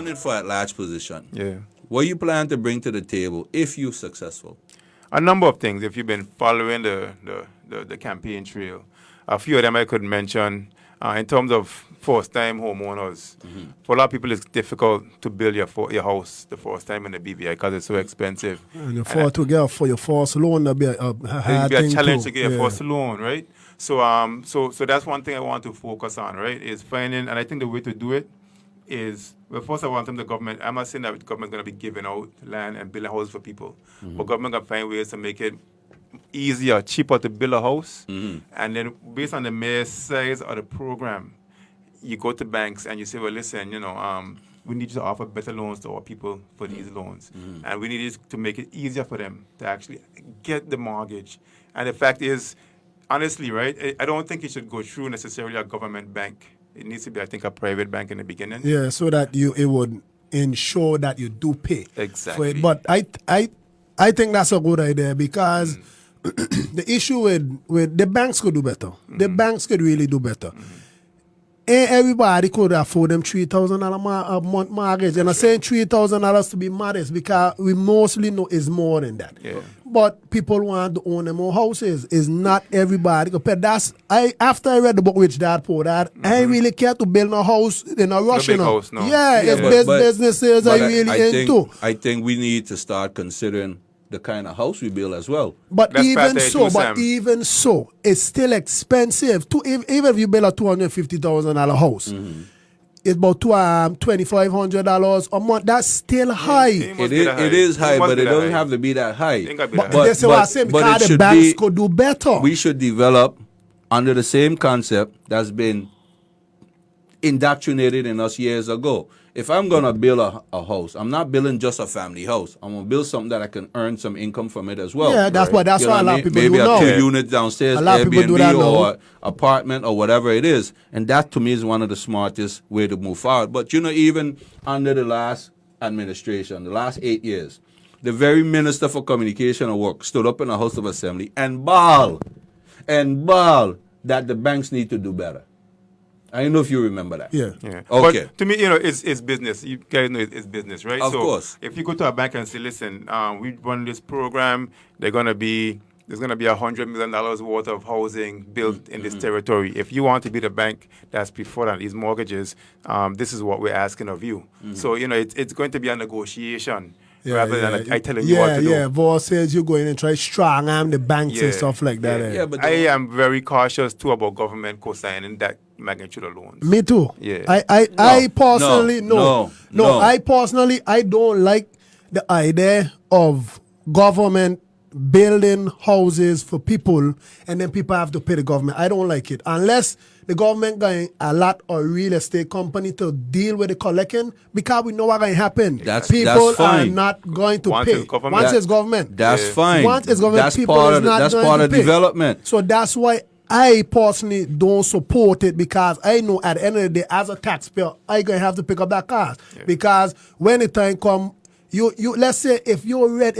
running for at-large position. Yeah. What you plan to bring to the table if you're successful? A number of things. If you've been following the campaign trail, a few of them I could mention. In terms of first-time homeowners, for a lot of people it's difficult to build your house the first time in the BVI because it's so expensive. And you afford to get for your first loan, that'd be a hard It'd be a thing challenge too. to get a first loan, right? So that's one thing I want to focus on, right? Is finding, and I think the way to do it is, well, first I want them, the government. I'm not saying that the government's going to be giving out land and building houses for people, but government can find ways to make it easier, cheaper to build a house, and then based on the mere size of the program, you go to banks and you say, well, listen, we need you to offer better loans to our people for these loans, and we need you to make it easier for them to actually get the mortgage. And the fact is, honestly, right, I don't think it should go through necessarily a government bank. It needs to be, I think, a private bank in the beginning. Yeah, so that it would ensure that you do pay Exactly. for it. But I think that's a good idea because the issue with the banks could do better. The banks could really do better. Ain't everybody could afford them $3,000 a month mortgage. And I'm saying $3,000 to be modest because we mostly know it's more than that. Yeah. But people want to own them own houses. It's not everybody. After I read the book Rich Dad Poor Dad, I ain't really care to build a house in a rush. big house, no. Yeah, it's businesses I really into. I think we need to start considering the kind of house we build as well. But That's even part so, too, Sam. it's still expensive. Even if you build a $250,000 house, it's about $2,500 a month. That's still high. It is high, but it doesn't have to be that high. Ain't gotta be But that high. that's what I'm saying, because it the should banks be- could do better. We should develop under the same concept that's been indoctrinated in us years ago. If I'm going to build a house, I'm not building just a family house. I'm going to build something that I can earn some income from it as well. Yeah, that's what a lot of people Maybe do now. a 2-unit downstairs, A lot of people do that Airbnb now. or apartment or whatever it is. And that to me is one of the smartest way to move forward. But even under the last administration, the last 8 years, the very Minister for Communication and Work stood up in the House of Assembly and bawled that the banks need to do better. I don't know if you remember that. Yeah. Yeah. Okay. But to me, it's business. You guys know it's business, right? Of course. If you go to a bank and say, listen, we run this program, there's gonna be $100 million worth of housing built in this territory. If you want to be the bank that's preferred on these mortgages, this is what we're asking of you. So it's going to be a negotiation rather than I telling you what to do. Yeah, boss says you go in and try strong arm the banks and Yeah. stuff like that. Yeah, but I am very cautious too about government co-signing that magnitude of loans. Me too. Yeah. I personally no. I don't like the idea of government building houses for people and then people have to pay the government. I don't like it. Unless the government going a lot of real estate company to deal with the collecting, because we know what going to happen. People are not going to Once pay. it's government. Once it's government. That's fine. Once it's government, that's people part is of not that's going part to of pay. development. So that's why I personally don't support it, because I know at the end of the day, as a taxpayer, I gonna have to pick up that cost. Because when the time come, you let's say if your rent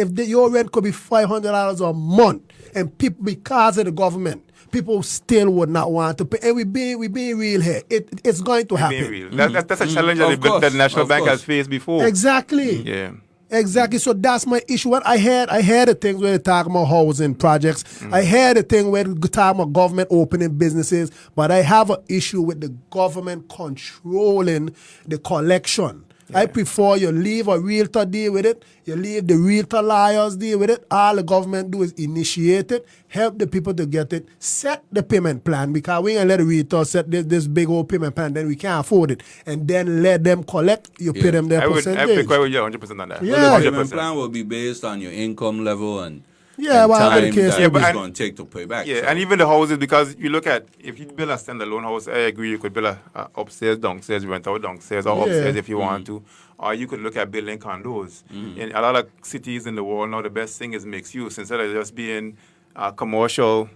could be $500 a month, and people, because of the government, people still would not want to pay. And we being real here. It's going to happen. Being real. That's a challenge Of course, that the National of Bank course. has faced before. Exactly. Yeah. Exactly. So that's my issue. What I had the things where they talk about housing projects. I had the thing where they talk about government opening businesses, but I have an issue with the government controlling the collection. I prefer you leave a realtor deal with it. You leave the realtor liars deal with it. All the government do is initiate it, help the people to get it, set the payment plan, because we ain't let the realtor set this big old payment plan, then we can't afford it, and then let them collect. You pay them their I percentage. pick with you 100% on that. Yeah. The payment 100%. plan will be based on your income level and whatever time the case that may be. it's going to take to pay back. Yeah, So- and even the houses, because you look at, if you build a standalone house, I agree, you could build a upstairs, downstairs, rent out downstairs, or upstairs if you want to. Or you could look at building condos. In a lot of cities in the world now, the best thing is mixed use. Instead of just being a commercial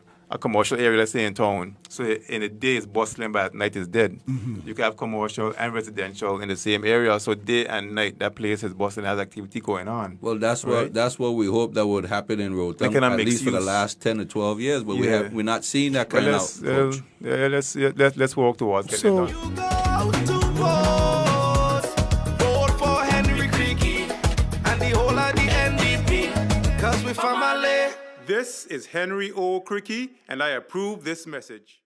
area, let's say in town, so in the day it's bustling, but at night it's dead. You can have commercial and residential in the same area, so day and night that place is bustling, has activity going on. Well, that's Right. what we hope that would happen in Rotem, Like in a at mixed least for the use. last 10 to 12 years. But Yeah. we're not seeing that kind Well, of approach. let's work towards getting So- it done. You go to vote, vote for family. This is Henry O. Cricky, and I approve this message.